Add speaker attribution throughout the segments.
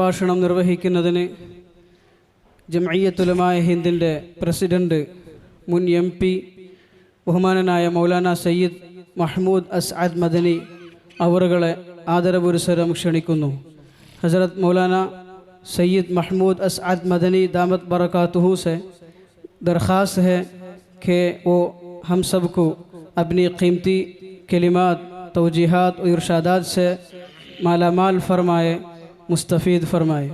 Speaker 1: ഭാഷണം നിർവഹിക്കുന്നതിന് ജംഇയ്യത്തുൽ ഉലമാ ഹിന്ദിൻ്റെ പ്രസിഡന്റ് മുൻ MP ബഹുമാനനായ മൗലാന സയ്യിദ് മഹ്മൂദ് അസ്അദ് മദനി അവറുകളെ ആദരപുരസ്സരം ക്ഷണിക്കുന്നു. हज़रत मौलाना सैयद महमूद असअद मदनी दामत बरकातहू से दरख्वास्त है कि वो हम सब को अपनी कीमती कलिमात तौजीहात और इरशादात से मालामाल फरमाए, मुस्तफ़ीद फरमाए।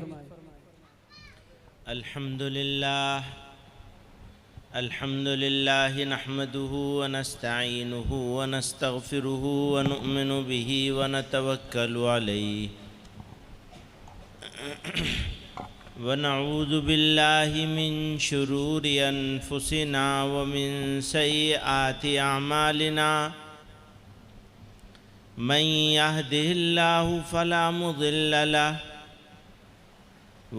Speaker 2: अल्हम्दुलिल्लाह नहमदुहु व नस्तईनुहु व नस्तगफिरुहु व नु'मिनु बिही व नतवक्कलु अलैहि व नऊज़ु बिल्लाहि मिन शुरूरि अनफुसिना व मिन सय्यिआति अअमालिना मन यहदिहिल्लाहु फला मुदिल्ल लहु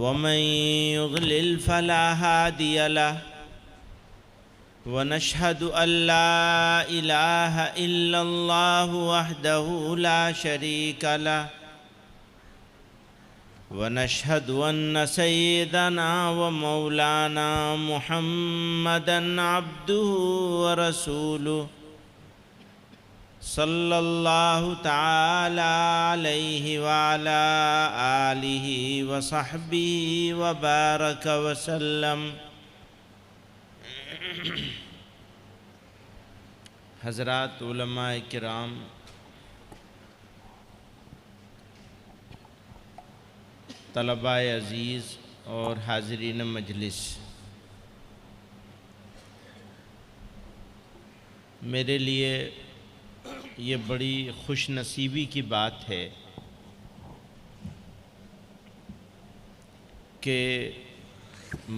Speaker 2: व मन युद्लिल फला हादिय लहु व नशहदु अल्ला इलाहा इल्लल्लाहु वहदहु ला शरीका लहु वनशहदु अन्न सय्यदना व मौलाना मुहम्मदन अब्दुहु व रसूलुहु सल्लल्लाहु तआला अलैहि व अला आलिहि व सहबिहि व बारक व सल्लम। हज़रात उलमाए किराम, तलबाए अज़ीज़ और हाज़रीन मजलिस, मेरे लिए ये बड़ी खुश नसीबी की बात है कि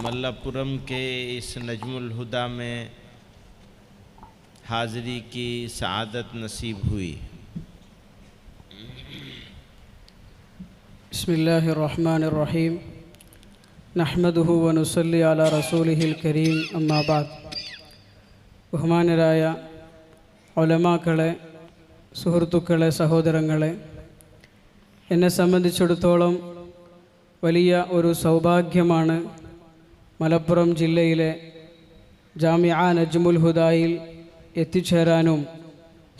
Speaker 2: मल्लापुरम के इस नजमुल हुदा में हाज़री की सआदत नसीब हुई।
Speaker 1: बिस्मिल्लाहिर्रहमानिर्रहीम नहमदुहु व नुसल्ली अला रसूलिहिल करीम अम्मा बाद। ബഹുമാനരായ ഉലമാക്കളെ, സുഹൃത്തുക്കളെ, സഹോദരങ്ങളെ, എന്നെ സംബന്ധിച്ചിടത്തോളം വലിയ ഒരു സൗഭാഗ്യമാണ് മലപ്പുറം ജില്ലയിലെ ജാമിഅ നജ്മുൽ ഹുദായിൽ എത്തിച്ചേരാനും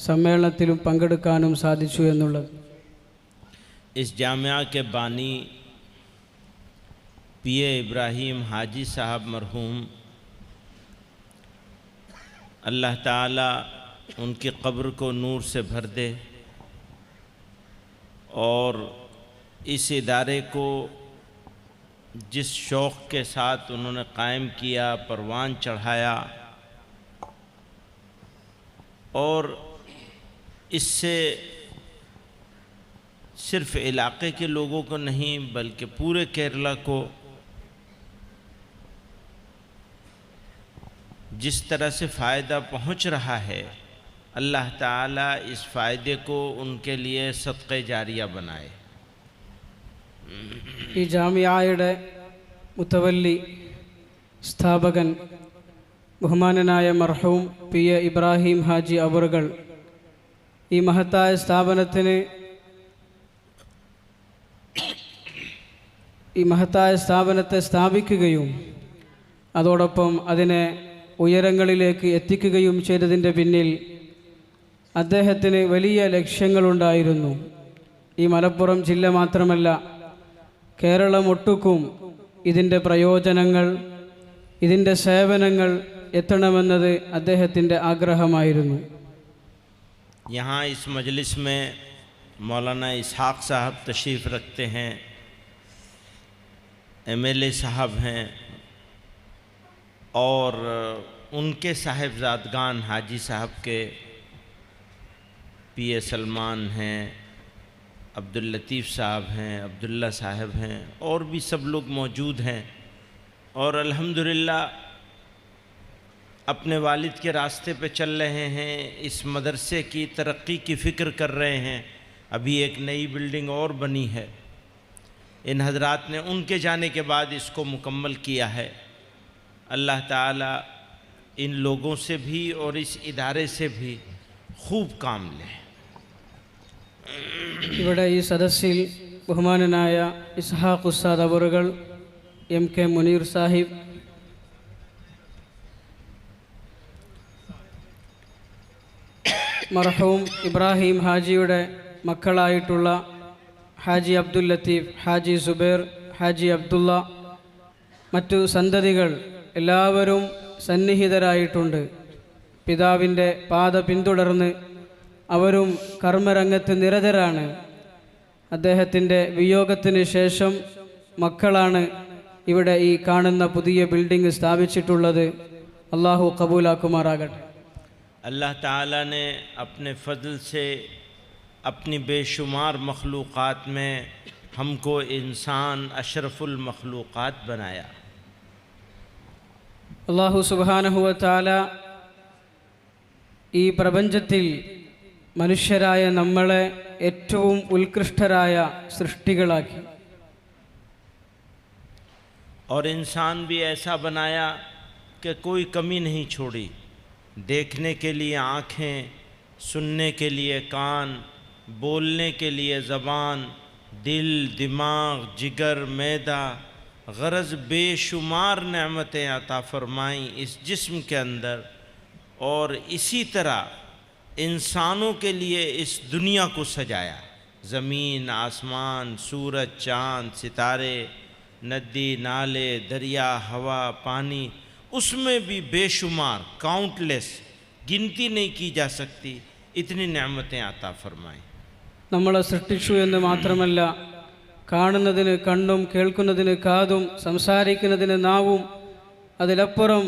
Speaker 1: സമ്മേളനത്തിലും പങ്കെടുക്കാനും സാധിച്ചു എന്നുള്ളത്।
Speaker 2: इस जामिया के बानी PA इब्राहिम हाजी साहब मरहूम, अल्लाह ताला उनकी क़ब्र को नूर से भर दे और इस इदारे को जिस शौक़ के साथ उन्होंने कायम किया, परवान चढ़ाया और इससे सिर्फ़ इलाक़े के लोगों को नहीं बल्कि पूरे केरला को जिस तरह से फ़ायदा पहुँच रहा है, अल्लाह ताला इस फ़ायदे को उनके लिए सदक़े जारिया बनाए।
Speaker 1: ഈ ജാമിഅയുടെ മുത്തവല്ലി സ്ഥാപകൻ ബഹുമാനനായ മർഹൂം PA ഇബ്രാഹിം ഹാജി അവറുകൾ ഈ മഹത്തായ സ്ഥാപനത്തെ സ്ഥാപിക്കുകയും അതോടൊപ്പം അതിനെ ഉയരങ്ങളിലേക്ക് എത്തിക്കുകയും ചെയ്തതിൻ്റെ പിന്നിൽ അദ്ദേഹത്തിന് വലിയ ലക്ഷ്യങ്ങളുണ്ടായിരുന്നു. ഈ മലപ്പുറം ജില്ല മാത്രമല്ല, കേരളമൊട്ടുക്കും ഇതിൻ്റെ പ്രയോജനങ്ങൾ, ഇതിൻ്റെ സേവനങ്ങൾ എത്തണമെന്നത് അദ്ദേഹത്തിൻ്റെ ആഗ്രഹമായിരുന്നു.
Speaker 2: यहाँ इस मजलिस में मौलाना इसहाक़ साहब तशरीफ़ रखते हैं, MLA साहब हैं और उनके साहिबजादगान हाजी साहब के PA सलमान हैं, अब्दुल लतीफ़ साहब हैं, अब्दुल्ला साहब हैं और भी सब लोग मौजूद हैं और अल्हम्दुलिल्लाह अपने वालिद के रास्ते पे चल रहे हैं, इस मदरसे की तरक्की की फ़िक्र कर रहे हैं। अभी एक नई बिल्डिंग और बनी है, इन हजरात ने उनके जाने के बाद इसको मुकम्मल किया है। अल्लाह ताला इन लोगों से भी और इस इदारे से भी खूब काम लें।
Speaker 1: ഇവിടെ ഈ സദസ്സിൽ ബഹുമാനനായ ഇസ്ഹാഖ് ഉസ്താദ് അവറുകൾ, MK മുനീർ സാഹിബ്, മർഹൂം ഇബ്രാഹിം ഹാജിയുടെ മക്കളായിട്ടുള്ള ഹാജി അബ്ദുൽ ലത്തീഫ്, ഹാജി സുബൈർ, ഹാജി അബ്ദുള്ള, മറ്റു സന്തതികൾ എല്ലാവരും സന്നിഹിതരായിട്ടുണ്ട്. പിതാവിൻ്റെ പാത പിന്തുടർന്ന് അവരും കർമ്മരംഗത്ത് നിരതരാണ്. അദ്ദേഹത്തിൻ്റെ വിയോഗത്തിന് ശേഷം മക്കളാണ് ഇവിടെ ഈ കാണുന്ന പുതിയ ബിൽഡിംഗ് സ്ഥാപിച്ചിട്ടുള്ളത്. അള്ളാഹു കബൂലാക്കുമാറാകട്ടെ.
Speaker 2: अल्लाह ताला ने अपने फ़ज़ल से अपनी बेशुमार मखलूक़ात में हमको इंसान अशरफुल मखलूक़ात बनाया.
Speaker 1: അള്ളാഹു സുബ്ഹാനഹു വ തആല ഈ പ്രപഞ്ചത്തിൽ മനുഷ്യരായ നമ്മളെ ഏറ്റവും ഉത്കൃഷ്ടരായ സൃഷ്ടികളാക്കി.
Speaker 2: और इंसान भी ऐसा बनाया कि कोई कमी नहीं छोड़ी. देखने के लिए आँखें, सुनने के लिए कान, बोलने के लिए ज़बान, दिल, दिमाग, जिगर, मैदा, गरज बेशुमार नेमतें अता फरमाई इस जिस्म के अंदर. और इसी तरह इंसानों के लिए इस दुनिया को सजाया. ज़मीन, आसमान, सूरज, चाँद, सितारे, नदी, नाले, दरिया, हवा, पानी, उसमें भी बेशुमार, काउंटलेस, गिनती नहीं की जा सकती इतनी नेमतें अता फरमाई.
Speaker 1: നമ്മളെ സൃഷ്ടിച്ചു എന്ന് മാത്രമല്ല, കാണുന്നതിന് കണ്ണും കേൾക്കുന്നതിന് കാതും സംസാരിക്കുന്നതിന് നാവും അതിലപ്പുറം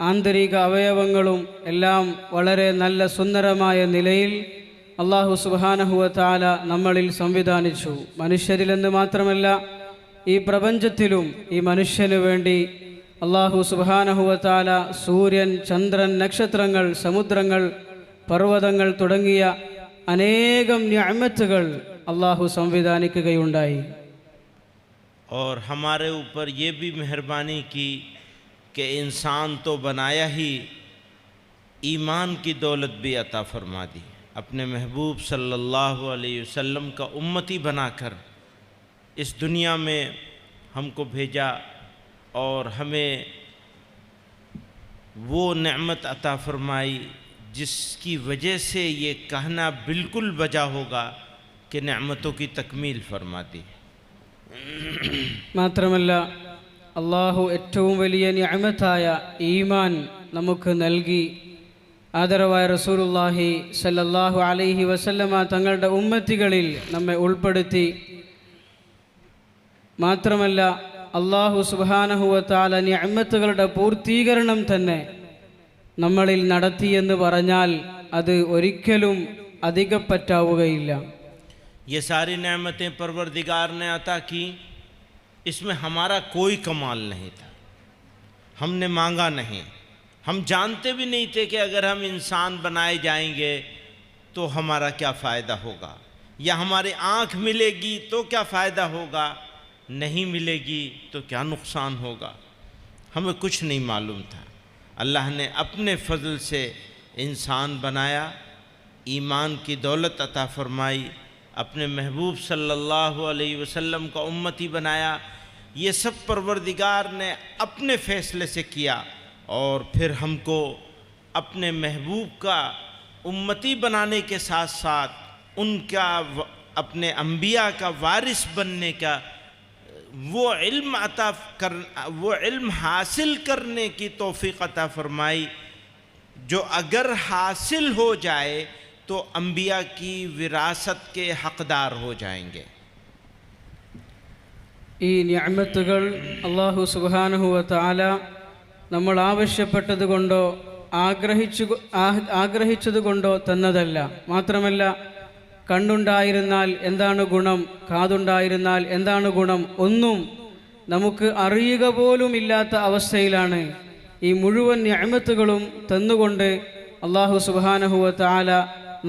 Speaker 1: ആന്തരിക അവയവങ്ങളും എല്ലാം വളരെ നല്ല സുന്ദരമായ നിലയിൽ അള്ളാഹു സുബ്ഹാനഹു വ തആല നമ്മളിൽ സംവിധാനിച്ചു. മനുഷ്യരിലെന്ന് മാത്രമല്ല, ഈ പ്രപഞ്ചത്തിലും ഈ മനുഷ്യന് വേണ്ടി അള്ളാഹു സുബ്ഹാനഹു വ തആല സൂര്യൻ, ചന്ദ്രൻ, നക്ഷത്രങ്ങൾ, സമുദ്രങ്ങൾ, പർവ്വതങ്ങൾ തുടങ്ങിയ അനേകം നിഅമത്തുകൾ അള്ളാഹു സംവിധാനിക്കുകയുണ്ടായി.
Speaker 2: और हमारे ऊपर ये भी मेहरबानी की कि इंसान तो बनाया ही, ईमान की दौलत भी अता फरमा दी. अपने महबूब सल्लल्लाहु अलैहि वसल्लम का उम्मती बनाकर इस दुनिया में हमको भेजा और हमें वो नेमत अता फरमाई जिसकी वजह से ये कहना बिल्कुल वजह होगा कि नेमतों की तकमील फरमा दी.
Speaker 1: മാത്രമല്ല, അള്ളാഹു ഏറ്റവും വലിയ നിഅമത്തായ ഈമാൻ നമുക്ക് നൽകി. ആദരവായ റസൂലുള്ളാഹി സല്ലല്ലാഹു അലൈഹി വസല്ലമ തങ്ങളുടെ ഉമ്മത്തികളിൽ നമ്മെ ഉൾപ്പെടുത്തി. മാത്രമല്ല, അള്ളാഹു സുബ്ഹാനഹു വ തആല നിഅമത്തുകളുടെ പൂർത്തീകരണം തന്നെ നമ്മളിൽ നടത്തിയെന്ന് പറഞ്ഞാൽ അത് ഒരിക്കലും അധികപ്പറ്റാവുകയില്ല.
Speaker 2: ये सारी नेमतें परवरदिगार ने अता की, इसमें हमारा कोई कमाल नहीं था. हमने मांगा नहीं, हम जानते भी नहीं थे कि अगर हम इंसान बनाए जाएंगे तो हमारा क्या फ़ायदा होगा, या हमारी आँख मिलेगी तो क्या फ़ायदा होगा, नहीं मिलेगी तो क्या नुकसान होगा. हमें कुछ नहीं मालूम था. अल्लाह ने अपने फ़ज़ल से इंसान बनाया, ईमान की दौलत अता फरमाई, अपने महबूब सल्लल्लाहु अलैहि वसल्लम का उम्मती बनाया. ये सब परवरदिगार ने अपने फ़ैसले से किया और फिर हमको अपने महबूब का उम्मती बनाने के साथ साथ उनका अपने अंबिया का वारिस बनने का वो इल्म हासिल करने की तौफीक अता फरमाई, जो अगर हासिल हो जाए तो अंबिया की विरासत के हकदार हो जाएंगे.
Speaker 1: ഈ നിഅമത്തുകൾ അല്ലാഹു സുബ്ഹാനഹു വ തആല നമ്മൾ ആവശ്യപ്പെട്ടതുകൊണ്ടോ ആഗ്രഹിച്ചതുകൊണ്ടോ തന്നതല്ല. മാത്രമല്ല, കണ്ണുണ്ടായിരുന്നാൽ എന്താണ് ഗുണം, കാതുണ്ടായിരുന്നാൽ എന്താണ് ഗുണം, ഒന്നും നമുക്ക് അറിയുക പോലും ഇല്ലാത്ത അവസ്ഥയിലാണ് ഈ മുഴുവൻ നിഅമത്തുകളും തന്നുകൊണ്ട് അല്ലാഹു സുബ്ഹാനഹു വ തആല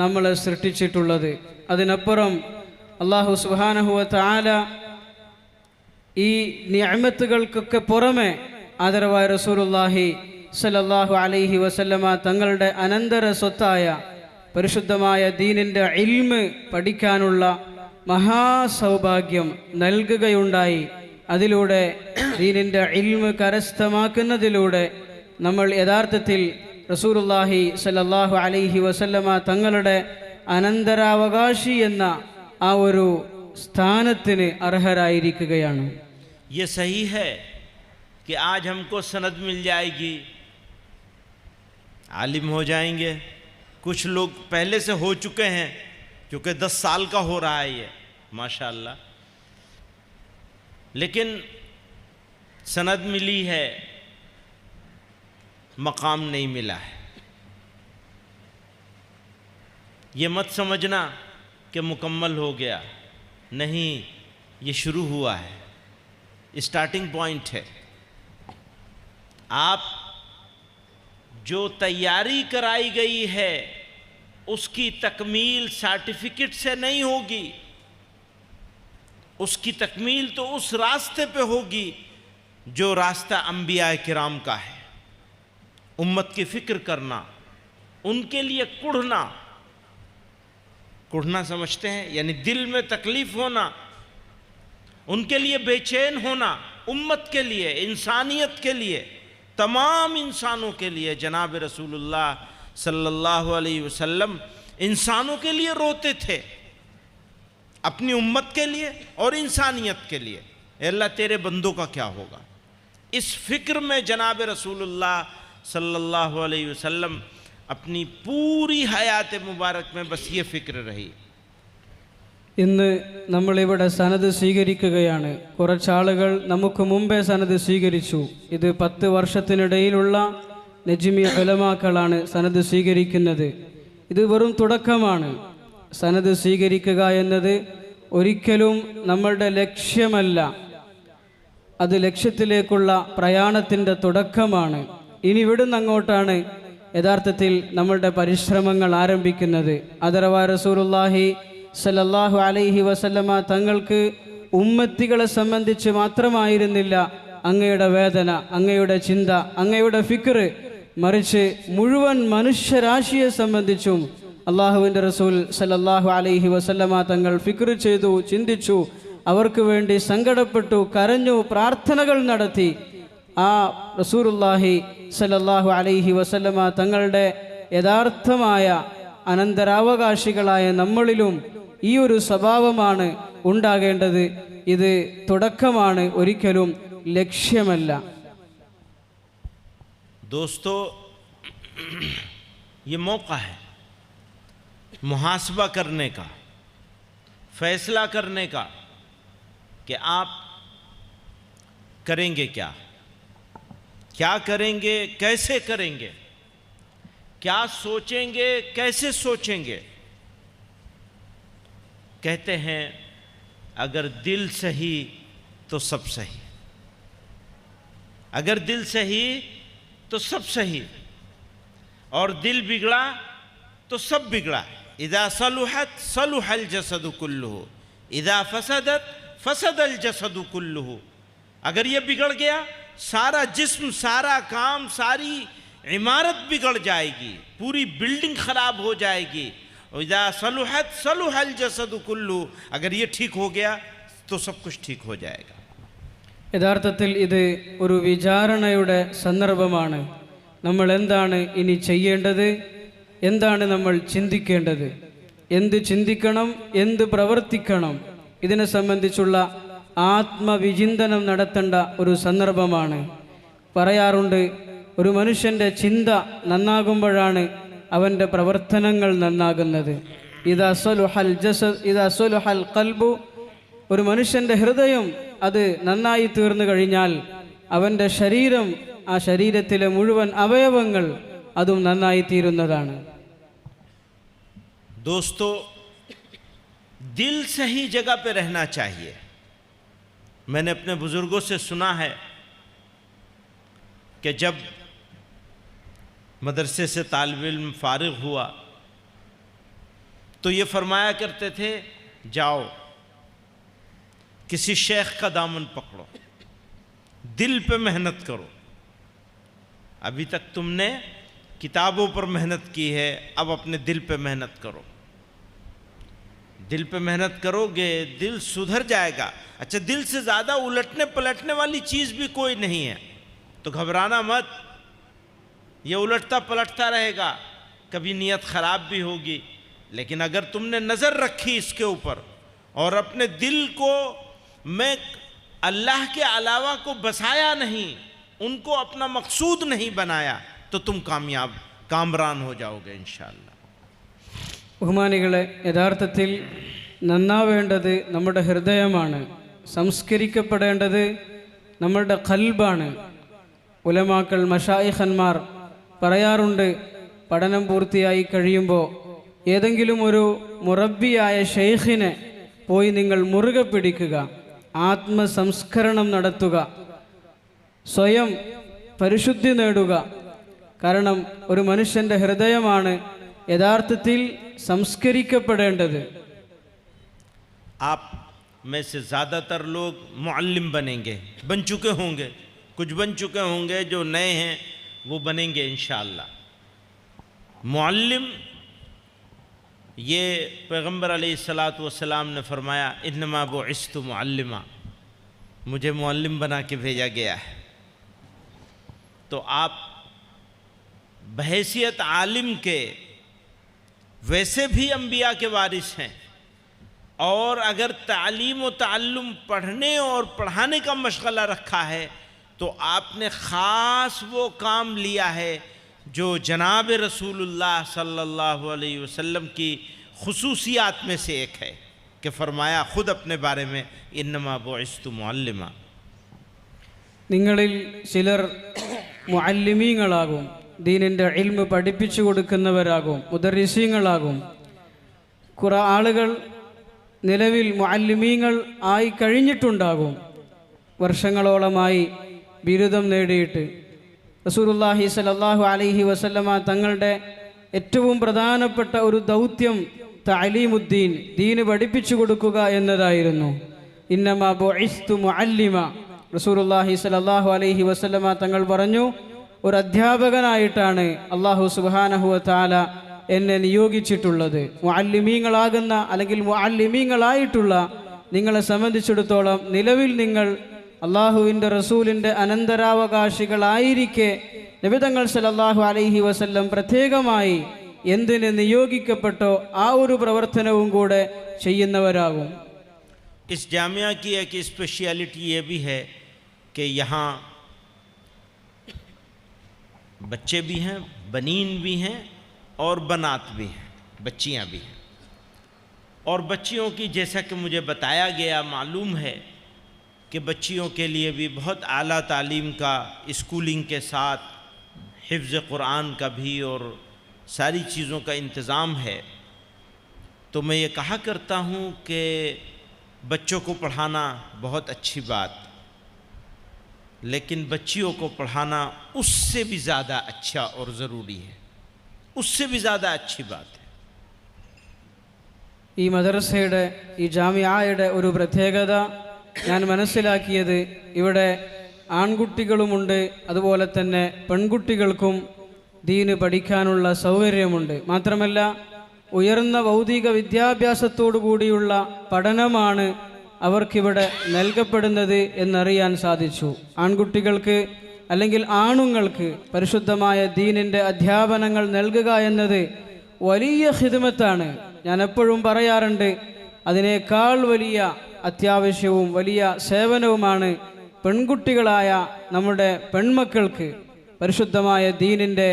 Speaker 1: നമ്മളെ സൃഷ്ടിച്ചിട്ടുള്ളത്. അതിനപ്പുറം അല്ലാഹു സുബ്ഹാനഹു വ തആല ഈ നിഅമത്തുകൾക്കൊക്കെ പുറമെ ആദരവായ റസൂലുള്ളാഹി സല്ലല്ലാഹു അലൈഹി വസല്ലമ തങ്ങളുടെ അനന്തര സ്വത്തായ പരിശുദ്ധമായ ദീനിൻ്റെ ഇൽമ് പഠിക്കാനുള്ള മഹാസൗഭാഗ്യം നൽകുകയുണ്ടായി. അതിലൂടെ ദീനിൻ്റെ ഇൽമ് കരസ്ഥമാക്കുന്നതിലൂടെ നമ്മൾ യഥാർത്ഥത്തിൽ റസൂലുള്ളാഹി സ്വല്ലല്ലാഹു അലൈഹി വസല്ലമ തങ്ങളുടെ അനന്തരാവകാശി എന്ന ആ ഒരു സ്ഥാനത്തിന് അർഹരായിരിക്കുകയാണ്.
Speaker 2: ये सही है कि आज हमको सनद मिल जाएगी, आलिम हो जाएंगे. कुछ लोग पहले से हो चुके हैं, क्योंकि 10 साल का हो रहा है ये माशाअल्लाह. लेकिन सनद मिली है, मकाम नहीं मिला है. ये मत समझना कि मुकम्मल हो गया, नहीं, ये शुरू हुआ है, स्टार्टिंग पॉइंट है. आप जो तैयारी कराई गई है उसकी तकमील सर्टिफिकेट से नहीं होगी, उसकी तकमील तो उस रास्ते पे होगी जो रास्ता अंबिया किराम का है. उम्मत की फ़िक्र करना, उनके लिए कुढ़ना. कुढ़ना समझते हैं, यानी दिल में तकलीफ़ होना, उनके लिए बेचैन होना, उम्मत के लिए, इंसानियत के लिए, तमाम इंसानों के लिए. जनाब रसूलुल्लाह सल्लल्लाहु अलैहि वसल्लम इंसानों के लिए रोते थे, अपनी उम्मत के लिए और इंसानियत के लिए. अल्लाह तेरे बंदों का क्या होगा. इस फ़िक्र में जनाब रसूलुल्लाह सल्लल्लाहु अलैहि वसल्लम अपनी पूरी हयात मुबारक में बस ये फ़िक्र रही.
Speaker 1: ഇന്ന് നമ്മളിവിടെ സനത് സ്വീകരിക്കുകയാണ്. കുറച്ചാളുകൾ നമുക്ക് മുമ്പേ സനത് സ്വീകരിച്ചു. ഇത് 10 വർഷത്തിനിടയിലുള്ള നജ്മി ഉലമാക്കളാണ് സനത് സ്വീകരിക്കുന്നത്. ഇത് വെറും തുടക്കമാണ്. സനത് സ്വീകരിക്കുക എന്നത് ഒരിക്കലും നമ്മളുടെ ലക്ഷ്യമല്ല, അത് ലക്ഷ്യത്തിലേക്കുള്ള പ്രയാണത്തിൻ്റെ തുടക്കമാണ്. ഇനി ഇവിടുന്ന് അങ്ങോട്ടാണ് യഥാർത്ഥത്തിൽ നമ്മളുടെ പരിശ്രമങ്ങൾ ആരംഭിക്കുന്നത്. അതറവാ റസൂലുള്ളാഹി സല്ലല്ലാഹു അലൈഹി വസല്ലമ തങ്ങൾക്ക് ഉമ്മത്തികളെ സംബന്ധിച്ച് മാത്രമായിരുന്നില്ല അങ്ങയുടെ വേദന, അങ്ങയുടെ ചിന്ത, അങ്ങയുടെ ഫിക്ർ, മറിച്ച് മുഴുവൻ മനുഷ്യരാശിയെ സംബന്ധിച്ചും അള്ളാഹുവിൻ്റെ റസൂൽ സല്ലല്ലാഹു അലൈഹി വസല്ലമ തങ്ങൾ ഫിക്ർ ചെയ്തു, ചിന്തിച്ചു, അവർക്ക് വേണ്ടി സങ്കടപ്പെട്ടു, കരഞ്ഞു, പ്രാർത്ഥനകൾ നടത്തി. ആ റസൂലുള്ളാഹി സല്ലല്ലാഹു അലൈഹി വസല്ലമ തങ്ങളുടെ യഥാർത്ഥമായ അനന്തരാവകാശികളായ നമ്മളിലും ഈ ഒരു സ്വഭാവമാണ് ഉണ്ടാകേണ്ടത്. ഇത് തുടക്കമാണ്, ഒരിക്കലും ലക്ഷ്യമല്ല.
Speaker 2: दोस्तों, ये मौका है मुहासबा करने का, फैसला करने का कि आप करेंगे क्या, क्या करेंगे, कैसे करेंगे, क्या सोचेंगे, कैसे सोचेंगे. कहते हैं अगर दिल सही तो सब सही, अगर दिल सही तो सब सही, और दिल बिगड़ा तो सब बिगड़ा. इदा सलुहत सलुहल जसदु कुल्लुहु, इदा फसदत फसदल जसदु कुल्लुहु. अगर ये बिगड़ गया, सारा जिस्म, सारा काम, सारी इमारत बिगड़ जाएगी, पूरी बिल्डिंग खराब हो जाएगी. इदा सलुहत सलुहल जसदु कुल्लु, अगर ये ठीक हो गया तो सब कुछ ठीक हो जाएगा.
Speaker 1: യഥാർത്ഥത്തിൽ ഇത് ഒരു വിചാരണയുടെ സന്ദർഭമാണ്. നമ്മൾ എന്താണ് ഇനി ചെയ്യേണ്ടത്, എന്താണ് നമ്മൾ ചിന്തിക്കേണ്ടത്, എന്ത് ചിന്തിക്കണം, എന്ത് പ്രവർത്തിക്കണം, ഇതിനെ സംബന്ധിച്ചുള്ള ആത്മവിചിന്തനം നടത്തേണ്ട ഒരു സന്ദർഭമാണ്. പറയാറുണ്ട്, ഒരു മനുഷ്യൻ്റെ ചിന്ത നന്നാകുമ്പോഴാണ് അവൻ്റെ പ്രവർത്തനങ്ങൾ നന്നാകുന്നത്. ഇദാ സലുഹൽ ജസദ് ഇദാ സലുഹൽ ഖൽബു, ഒരു മനുഷ്യൻ്റെ ഹൃദയം അത് നന്നായി തീർന്നു കഴിഞ്ഞാൽ അവൻ്റെ ശരീരം, ആ ശരീരത്തിലെ മുഴുവൻ അവയവങ്ങൾ അതും നന്നായി തീരുന്നതാണ്.
Speaker 2: दोस्तों, दिल सही जगह पे रहना चाहिए. मैंने अपने बुजुर्गों से सुना है कि जब मदरसे से तालिब इल्म फारिग हुआ तो ये फरमाया करते थे, जाओ किसी शेख का दामन पकड़ो, दिल पे मेहनत करो. अभी तक तुमने किताबों पर मेहनत की है, अब अपने दिल पे मेहनत करो. दिल पे मेहनत करोगे दिल सुधर जाएगा। अच्छा, दिल से ज़्यादा उलटने पलटने वाली चीज़ भी कोई नहीं है, तो घबराना मत। ये उलटता पलटता रहेगा, कभी नीयत ख़राब भी होगी, लेकिन अगर तुमने नज़र रखी इसके ऊपर और अपने दिल को मैं अल्लाह के अलावा को बसाया नहीं, उनको अपना मकसूद नहीं बनाया, तो तुम कामरान हो जाओगे इंशाअल्लाह।
Speaker 1: ബഹുമാനികളെ, യഥാർത്ഥത്തിൽ നന്നാവേണ്ടത് നമ്മുടെ ഹൃദയമാണ്, സംസ്കരിക്കപ്പെടേണ്ടത് നമ്മളുടെ ഖൽബാണ്. ഉലമാക്കൾ, മശായിഖന്മാർ പറയാറുണ്ട്, പഠനം പൂർത്തിയായി കഴിയുമ്പോൾ ഏതെങ്കിലും ഒരു മുറബ്ബിയായ ഷെയ്ഖിനെ പോയി നിങ്ങൾ മുറുകെ പിടിക്കുക, ആത്മസംസ്കരണം നടത്തുക, സ്വയം പരിശുദ്ധി നേടുക. കാരണം ഒരു മനുഷ്യൻ്റെ ഹൃദയമാണ് യഥാർത്ഥത്തിൽ സംസ്കരിക്കപ്പെടേണ്ടത്.
Speaker 2: आप में से ज़्यादातर लोग मुअल्लिम बनेंगे, बन चुके होंगे, कुछ बन चुके होंगे, जो नए हैं वो बनेंगे इंशाअल्लाह। मुअल्लिम, ये पैगम्बर अलैहिस्सलातु वस्सलाम ने फरमाया, इन्नमा बुइस्तु मुअल्लिमा, मुझे मुअल्लिम बना के भेजा गया है। तो आप बहैसियत आलिम के वैसे भी अंबिया के वारिस हैं, और अगर तालीम व ताल्लुम, पढ़ने और पढ़ाने का मशगला रखा है, तो आपने ख़ास वो काम लिया है जो जनाब रसूलुल्लाह सल्लल्लाहु अलैहि वसल्लम की खुसूसियात में से एक है, कि फरमाया खुद अपने बारे में, इन्नमा बुइस्तु मुअल्लिमा।
Speaker 1: നിങ്ങളിൽ ചിലർ മുഅല്ലിമീങ്ങളാകും, ദീനിൻ്റെ ഇൽമ് പഠിപ്പിച്ചു കൊടുക്കുന്നവരാകും, മുദർരിസീങ്ങളാകും. കുറേ ആളുകൾ നിലവിൽ മുഅല്ലിമീങ്ങൾ ആയി കഴിഞ്ഞിട്ടുണ്ടാകും, വർഷങ്ങളോളമായി ബിരുദം നേടിയിട്ട്. റസൂലുള്ളാഹി സ്വല്ലല്ലാഹു അലൈഹി വസല്ലമ തങ്ങളുടെ ഏറ്റവും പ്രധാനപ്പെട്ട ഒരു ദൗത്യം തഅലീമുദ്ദീൻ, ദീന് പഠിപ്പിച്ചു കൊടുക്കുക എന്നതായിരുന്നു. ഇന്നമാ ബുഇസ്തു മുഅല്ലിമ, റസൂലുള്ളാഹി സ്വല്ലല്ലാഹു അലൈഹി വസല്ലമ തങ്ങൾ പറഞ്ഞു, ഒരു അധ്യാപകനായിട്ടാണ് അല്ലാഹു സുബ്ഹാനഹു വ തആല എന്നെ നിയോഗിച്ചിട്ടുള്ളത്. മുഅല്ലിമീങ്ങളാകുന്ന അല്ലെങ്കിൽ മുഅല്ലിമീങ്ങളായിട്ടുള്ള നിങ്ങളെ സംബന്ധിച്ചിടത്തോളം നിലവിൽ നിങ്ങൾ അള്ളാഹുവിൻ്റെ റസൂലിൻ്റെ അനന്തരാവകാശികളായിരിക്കെ നബി തങ്ങൾ സല്ലല്ലാഹു അലൈഹി വസല്ലം പ്രത്യേകമായി എന്തിന് നിയോഗിക്കപ്പെട്ടോ ആ ഒരു പ്രവർത്തനവും കൂടെ ചെയ്യുന്നവരാകും.
Speaker 2: इस जामिया की एक स्पेशलिटी ये भी है कि यहाँ बच्चे भी हैं, बनीन भी हैं और बनात भी हैं, बच्चियाँ भी हैं। और बच्चियों की, जैसा कि मुझे बताया गया, मालूम है कि बच्चियों के लिए भी बहुत आला तालीम का, स्कूलिंग के साथ हिफ्ज़ कुरान का भी और सारी चीज़ों का इंतज़ाम है। तो मैं ये कहा करता हूँ कि बच्चों को पढ़ाना बहुत अच्छी बात, लेकिन बच्चियों को पढ़ाना उससे भी ज़्यादा अच्छा और ज़रूरी है, उससे भी ज़्यादा अच्छी बात है।
Speaker 1: ഈ മദ്രസയുടെ, ഈ ജാമിഅയുടെ ഒരു പ്രത്യേകത ഞാൻ മനസ്സിലാക്കിയത്, ഇവിടെ ആൺകുട്ടികളുമുണ്ട്, അതുപോലെ തന്നെ പെൺകുട്ടികൾക്കും ദീന് പഠിക്കാനുള്ള സൗകര്യമുണ്ട്. മാത്രമല്ല ഉയർന്ന ഭൗതിക വിദ്യാഭ്യാസത്തോടു കൂടിയുള്ള പഠനമാണ് അവർക്കിവിടെ നൽകപ്പെടുന്നത് എന്നറിയാൻ സാധിച്ചു. ആൺകുട്ടികൾക്ക് അല്ലെങ്കിൽ ആണുങ്ങൾക്ക് പരിശുദ്ധമായ ദീനിൻ്റെ അധ്യാപനങ്ങൾ നൽകുക എന്നത് വലിയ ഖിദ്മത്താണ്. ഞാൻ എപ്പോഴും പറയാറുണ്ട്, അതിനേക്കാൾ വലിയ അത്യാവശ്യവും വലിയ സേവനവുമാണ് പെൺകുട്ടികളായ നമ്മുടെ പെൺമക്കൾക്ക് പരിശുദ്ധമായ ദീനിൻ്റെ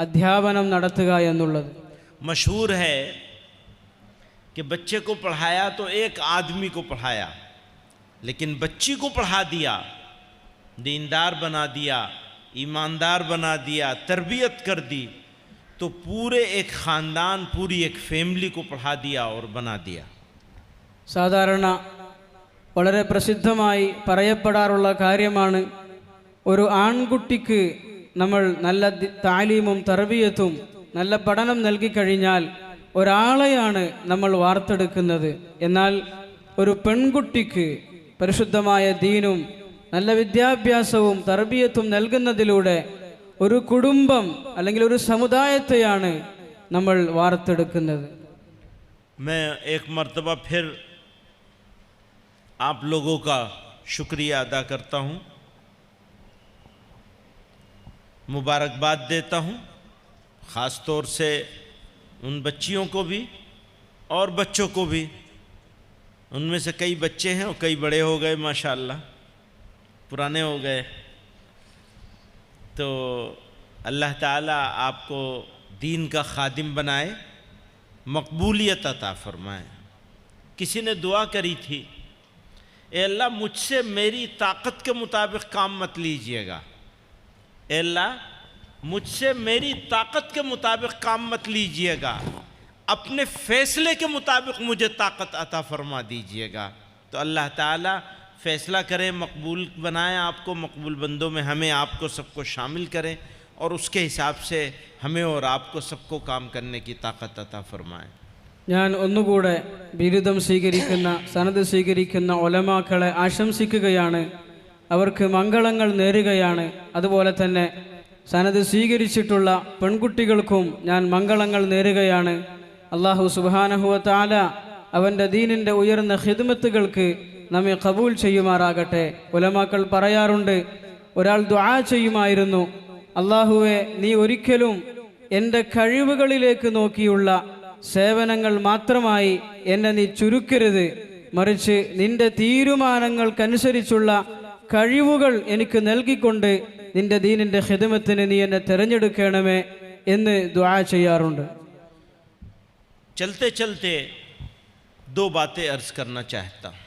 Speaker 1: അധ്യാപനം നടത്തുക എന്നുള്ളത്.
Speaker 2: मशहूर है कि बच्चे को पढ़ाया तो एक आदमी को पढ़ाया, लेकिन बच्ची को पढ़ा दिया, दीनदार बना दिया, ईमानदार बना दिया, तरबियत कर दी, तो पूरे एक ख़ानदान, पूरी एक फैमिली को पढ़ा दिया और बना दिया।
Speaker 1: സാധാരണ വളരെ പ്രസിദ്ധമായി പറയപ്പെടാറുള്ള കാര്യമാണ്, ഒരു ആൺകുട്ടിക്ക് നമ്മൾ നല്ല താലീമും തർബിയത്തും നല്ല പഠനം നൽകിക്കഴിഞ്ഞാൽ ഒരാളെയാണ് നമ്മൾ വാർത്തെടുക്കുന്നത്. എന്നാൽ ഒരു പെൺകുട്ടിക്ക് പരിശുദ്ധമായ ദീനും നല്ല വിദ്യാഭ്യാസവും തർബിയത്തും നൽകുന്നതിലൂടെ ഒരു കുടുംബം അല്ലെങ്കിൽ ഒരു സമുദായത്തെയാണ് നമ്മൾ വാർത്തെടുക്കുന്നത്.
Speaker 2: मैं एक मर्तबा फिर आप लोगों का शुक्रिया अदा करता हूँ, मुबारकबाद देता हूँ, ख़ास तौर से उन बच्चियों को भी और बच्चों को भी। उनमें से कई बच्चे हैं और कई बड़े हो गए माशाअल्लाह, पुराने हो गए। तो अल्लाह ताला आपको दीन का खादिम बनाए, मकबूलियत अता फरमाए। किसी ने दुआ करी थी, ए अल्लाह मुझसे मेरी ताकत के मुताबिक काम मत लीजिएगा, ए अल्लाह मुझसे मेरी ताकत के मुताबिक काम मत लीजिएगा, अपने फ़ैसले के मुताबिक मुझे ताकत अता फरमा दीजिएगा। तो अल्लाह ताला फ़ैसला करें, मकबूल बनाएं आपको, मकबूल बंदों में हमें आपको सबको शामिल करें और उसके हिसाब से हमें और आपको सबको काम करने की ताकत अता फरमाएं।
Speaker 1: ഞാൻ ഒന്നുകൂടെ ബിരുദം സ്വീകരിക്കുന്ന സനദ് സ്വീകരിക്കുന്ന ഉലമാക്കളെ ആശംസിക്കുകയാണ്, അവർക്ക് മംഗളങ്ങൾ നേരുകയാണ്. അതുപോലെ തന്നെ സനദ് സ്വീകരിച്ചിട്ടുള്ള പെൺകുട്ടികൾക്കും ഞാൻ മംഗളങ്ങൾ നേരുകയാണ്. അല്ലാഹു സുബ്ഹാനഹു വ തആല അവൻ്റെ ദീനിൻ്റെ ഉയർന്ന ഖിദ്മത്തുകൾക്ക് നമ്മെ ഖബൂൽ ചെയ്യുമാറാകട്ടെ. ഉലമാക്കൾ പറയാറുണ്ട്, ഒരാൾ ദുആ ചെയ്യുമായിരുന്നു, അല്ലാഹുവേ നീ ഒരിക്കലും എൻ്റെ കഴിവുകളിലേക്ക് നോക്കിയുള്ള സേവനങ്ങൾ മാത്രമായി എന്നെ നീ ചുരുക്കരുത്, മറിച്ച് നിന്റെ തീരുമാനങ്ങൾക്കനുസരിച്ചുള്ള കഴിവുകൾ എനിക്ക് നൽകിക്കൊണ്ട് നിന്റെ ദീനിൻ്റെ ഖിദ്മത്തിന് നീ എന്നെ തിരഞ്ഞെടുക്കണമേ എന്ന് ദുആ ചെയ്യാറുണ്ട്.
Speaker 2: चलते चलते दो बातें अर्ज़ करना चाहता हूँ।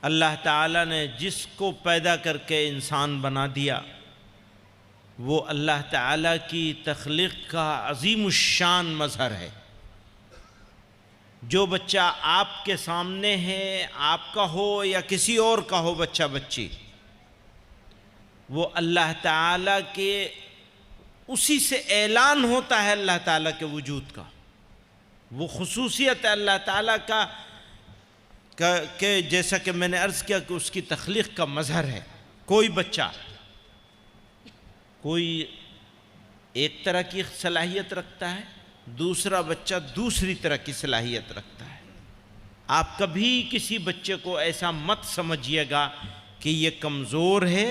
Speaker 2: अल्लाह ताला ने जिसको पैदा करके इंसान बना दिया, वो अल्लाह ताला की तख्लीक़ का अज़ीमुश्शान मज़हर है। जो बच्चा आपके सामने है, आपका हो या किसी और का हो बच्चा बच्ची, वो अल्लाह ताला के उसी से ऐलान होता है अल्लाह ताला के वजूद का। वो खुसूसियत है अल्लाह ताला का के जैसा कि मैंने अर्ज़ किया कि उसकी तख्लीक़ का मज़हर है। कोई बच्चा कोई एक तरह की सलाहियत रखता है, दूसरा बच्चा दूसरी तरह की सलाहियत रखता है। आप कभी किसी बच्चे को ऐसा मत समझिएगा कि ये कमज़ोर है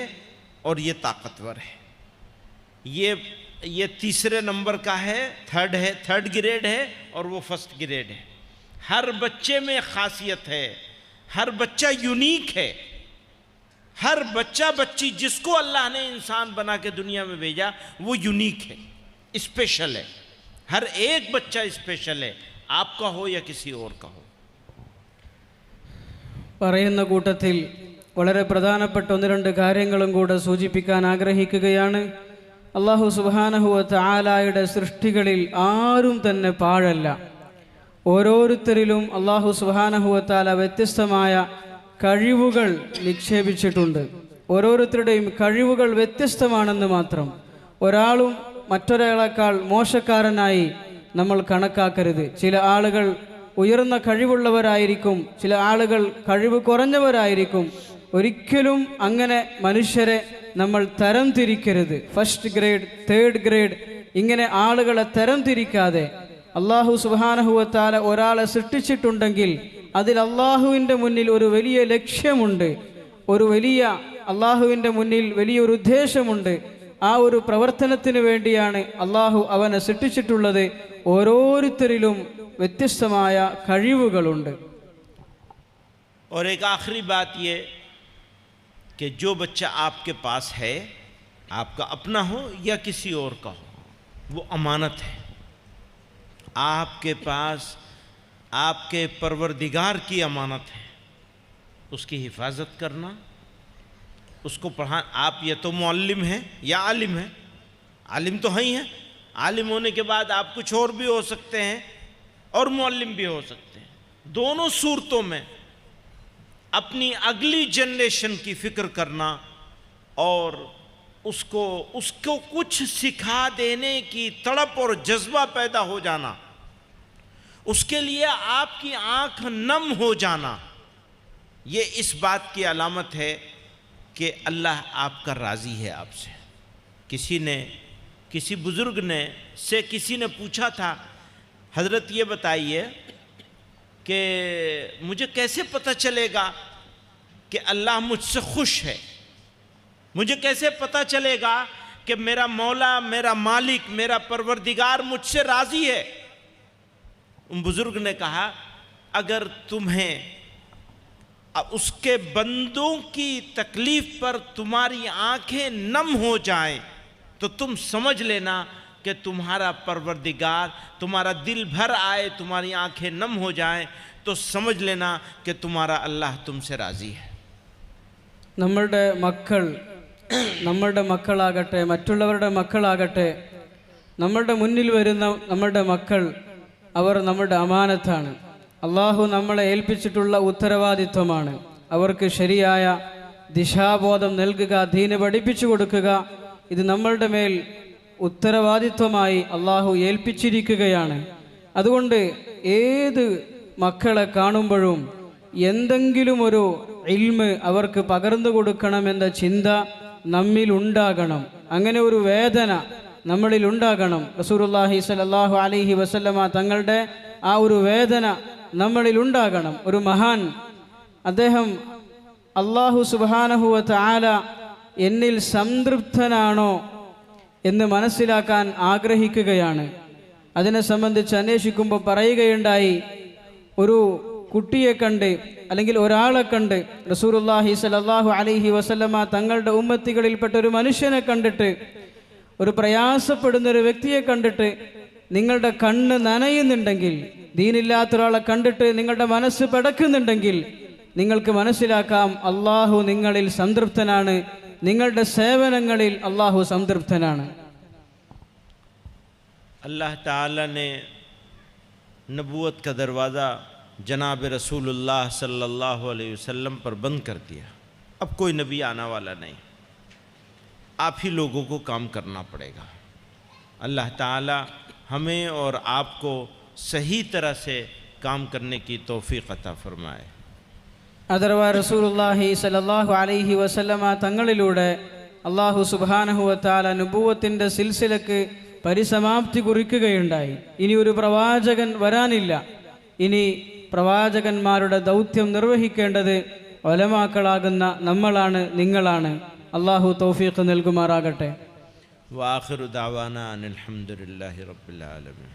Speaker 2: और ये ताकतवर है, ये तीसरे नंबर का है, थर्ड ग्रेड है और वो फर्स्ट ग्रेड है। हर बच्चे में ख़ासियत है, हर बच्चा यूनिक है। हर बच्चा बच्ची जिसको अल्लाह ने इंसान बना के दुनिया में भेजा वो यूनिक है, स्पेशल है। हर एक बच्चा स्पेशल है, आपका हो या किसी और का हो।
Speaker 1: പറയുന്ന കൂട്ടത്തിൽ വളരെ പ്രധാനപ്പെട്ട ഒന്ന് രണ്ട് കാര്യങ്ങളും കൂടെ സൂചിപ്പിക്കാൻ ആഗ്രഹിക്കുകയാണ്. അല്ലാഹു സുബ്ഹാനഹു വ തആലയുടെ സൃഷ്ടികളിൽ ആരും തന്നെ പാഴല്ല. ഓരോരുത്തരിലും അല്ലാഹു സുബ്ഹാനഹു വ തആല വ്യത്യസ്തമായ കഴിവുകൾ നിക്ഷേപിച്ചിട്ടുണ്ട്. ഓരോരുത്തരുടെയും കഴിവുകൾ വ്യത്യസ്തമാണെന്ന് മാത്രം. ഒരാളും മറ്റൊരാളേക്കാൾ മോശക്കാരനായി നമ്മൾ കണക്കാക്കരുത്. ചില ആളുകൾ ഉയർന്ന കഴിവുള്ളവരായിരിക്കും, ചില ആളുകൾ കഴിവ് കുറഞ്ഞവരായിരിക്കും. ഒരിക്കലും അങ്ങനെ മനുഷ്യരെ നമ്മൾ തരം തിരിക്കരുത്. ഫസ്റ്റ് ഗ്രേഡ്, തേർഡ് ഗ്രേഡ്, ഇങ്ങനെ ആളുകളെ തരം തിരിക്കാതെ അല്ലാഹു സുബ്ഹാനഹു വ തആല ഒരാളെ സൃഷ്ടിച്ചിട്ടുണ്ടെങ്കിൽ അതിൽ അള്ളാഹുവിൻ്റെ മുന്നിൽ ഒരു വലിയ ലക്ഷ്യമുണ്ട്, അള്ളാഹുവിൻ്റെ മുന്നിൽ വലിയൊരു ഉദ്ദേശമുണ്ട്. ആ ഒരു പ്രവർത്തനത്തിന് വേണ്ടിയാണ് അള്ളാഹു അവനെ സൃഷ്ടിച്ചിട്ടുള്ളത്. ഓരോരുത്തരിലും വ്യത്യസ്തമായ കഴിവുകളുണ്ട്.
Speaker 2: और एक आखिरी बात ये कि जो बच्चा आपके पास है, आपका अपना हो या किसी और का हो, वो अमानत है। आपके पास आपके परवरदिगार की अमानत है, उसकी हिफाजत करना, उसको पढ़ा। आप ये तो मुअल्लिम हैं या आलिम हैं, आलिम तो है ही हैं। आलिम होने के बाद आप कुछ और भी हो सकते हैं और मुअल्लिम भी हो सकते हैं। दोनों सूरतों में अपनी अगली जनरेशन की फ़िक्र करना और उसको कुछ सिखा देने की तड़प और जज्बा पैदा हो जाना, उसके लिए आपकी आँख नम हो जाना, ये इस बात की अलामत है कि अल्लाह आपका राज़ी है आपसे। किसी बुज़ुर्ग ने पूछा था हज़रत ये बताइए कि मुझे कैसे पता चलेगा कि अल्लाह मुझसे खुश है, मुझे कैसे पता चलेगा कि मेरा मौला, मेरा मालिक, मेरा परवरदिगार मुझसे राज़ी है। उन बुज़ुर्ग ने कहा, अगर तुम्हें उसके बंदों की तकलीफ़ पर तुम्हारी आंखें नम हो जाएं तो तुम समझ लेना कि तुम्हारा परवरदिगार, तुम्हारा दिल भर आए, तुम्हारी आंखें नम हो जाएं तो समझ लेना कि तुम्हारा अल्लाह तुमसे राज़ी है।
Speaker 1: നമ്മളുടെ മക്കളാകട്ടെ, മറ്റുള്ളവരുടെ മക്കളാകട്ടെ, നമ്മളുടെ മുന്നിൽ വരുന്ന നമ്മളുടെ മക്കൾ, അവർ നമ്മുടെ അമാനത്താണ്. അള്ളാഹു നമ്മളെ ഏൽപ്പിച്ചിട്ടുള്ള ഉത്തരവാദിത്വമാണ്. അവർക്ക് ശരിയായ ദിശാബോധം നൽകുക, ദീന് പഠിപ്പിച്ചു കൊടുക്കുക, ഇത് നമ്മളുടെ മേൽ ഉത്തരവാദിത്വമായി അള്ളാഹു ഏൽപ്പിച്ചിരിക്കുകയാണ്. അതുകൊണ്ട് ഏത് മക്കളെ കാണുമ്പോഴും എന്തെങ്കിലും ഒരു ഇൽമ് അവർക്ക് പകർന്നു കൊടുക്കണമെന്ന ചിന്ത നമ്മിൽ ഉണ്ടാകണം. അങ്ങനെ ഒരു വേദന നമ്മളിൽ ഉണ്ടാകണം. റസൂലുള്ളാഹി സ്വല്ലല്ലാഹു അലൈഹി വസല്ലമ തങ്ങളുടെ ആ ഒരു വേദന നമ്മളിൽ ഉണ്ടാകണം. ഒരു മഹാൻ, അദ്ദേഹം അല്ലാഹു സുബ്ഹാനഹു വ തആല എന്നിൽ സംതൃപ്തനാണോ എന്ന് മനസ്സിലാക്കാൻ ആഗ്രഹിക്കുകയാണ്. അതിനെ സംബന്ധിച്ച് അന്വേഷിക്കുമ്പോൾ പറയുകയുണ്ടായി, ഒരു കുട്ടിയെ കണ്ട് അല്ലെങ്കിൽ ഒരാളെ കണ്ട് റസൂലുള്ളാഹി സ്വല്ലല്ലാഹു അലൈഹി വസല്ലമ തങ്ങളുടെ ഉമ്മത്തികളിൽപ്പെട്ട ഒരു മനുഷ്യനെ കണ്ടിട്ട്, ഒരു പ്രയാസപ്പെടുന്ന ഒരു വ്യക്തിയെ കണ്ടിട്ട് നിങ്ങളുടെ കണ്ണ് നനയുന്നുണ്ടെങ്കിൽ, ദീനില്ലാത്ത ഒരാളെ കണ്ടിട്ട് നിങ്ങളുടെ മനസ്സ് പടക്കുന്നുണ്ടെങ്കിൽ നിങ്ങൾക്ക് മനസ്സിലാക്കാം അള്ളാഹു നിങ്ങളിൽ സംതൃപ്തനാണ്, നിങ്ങളുടെ സേവനങ്ങളിൽ അള്ളാഹു സംതൃപ്തനാണ്.
Speaker 2: अल्लाह ताला ने नबूवत का दरवाज़ा जनाब रसूलुल्लाह सल्लल्लाहु अलैहि वसल्लम पर बंद कर दिया। अब कोई नबी आने वाला नहीं, आप ही लोगों को काम करना पड़ेगा। अल्लाह ताला हमें और आपको सही तरह से काम करने की तौफीक अता फरमाए।
Speaker 1: അഥവാ റസൂലുള്ളാഹി സ്വല്ലല്ലാഹു അലൈഹി വസല്ലമ തങ്ങളിലൂടെ അല്ലാഹു സുബ്ഹാനഹു വ തആല നുബുവത്തിന്റെ സിൽസിലക്ക് പരിസമാപ്തി കുറിക്കുകയുണ്ടായി. ഇനി ഒരു പ്രവാചകൻ വരാനില്ല. ഇനി പ്രവാചകന്മാരുടെ ദൗത്യം നിർവഹിക്കേണ്ടത് ഉലമാക്കളാകുന്ന നമ്മളാണ്, നിങ്ങളാണ്. അല്ലാഹു തൗഫീഖ് നൽകുമാറാകട്ടെ.
Speaker 2: വാഖിറു ദഅവാനാ അനിൽ ഹംദുലില്ലാഹി റബ്ബിൽ ആലമീൻ.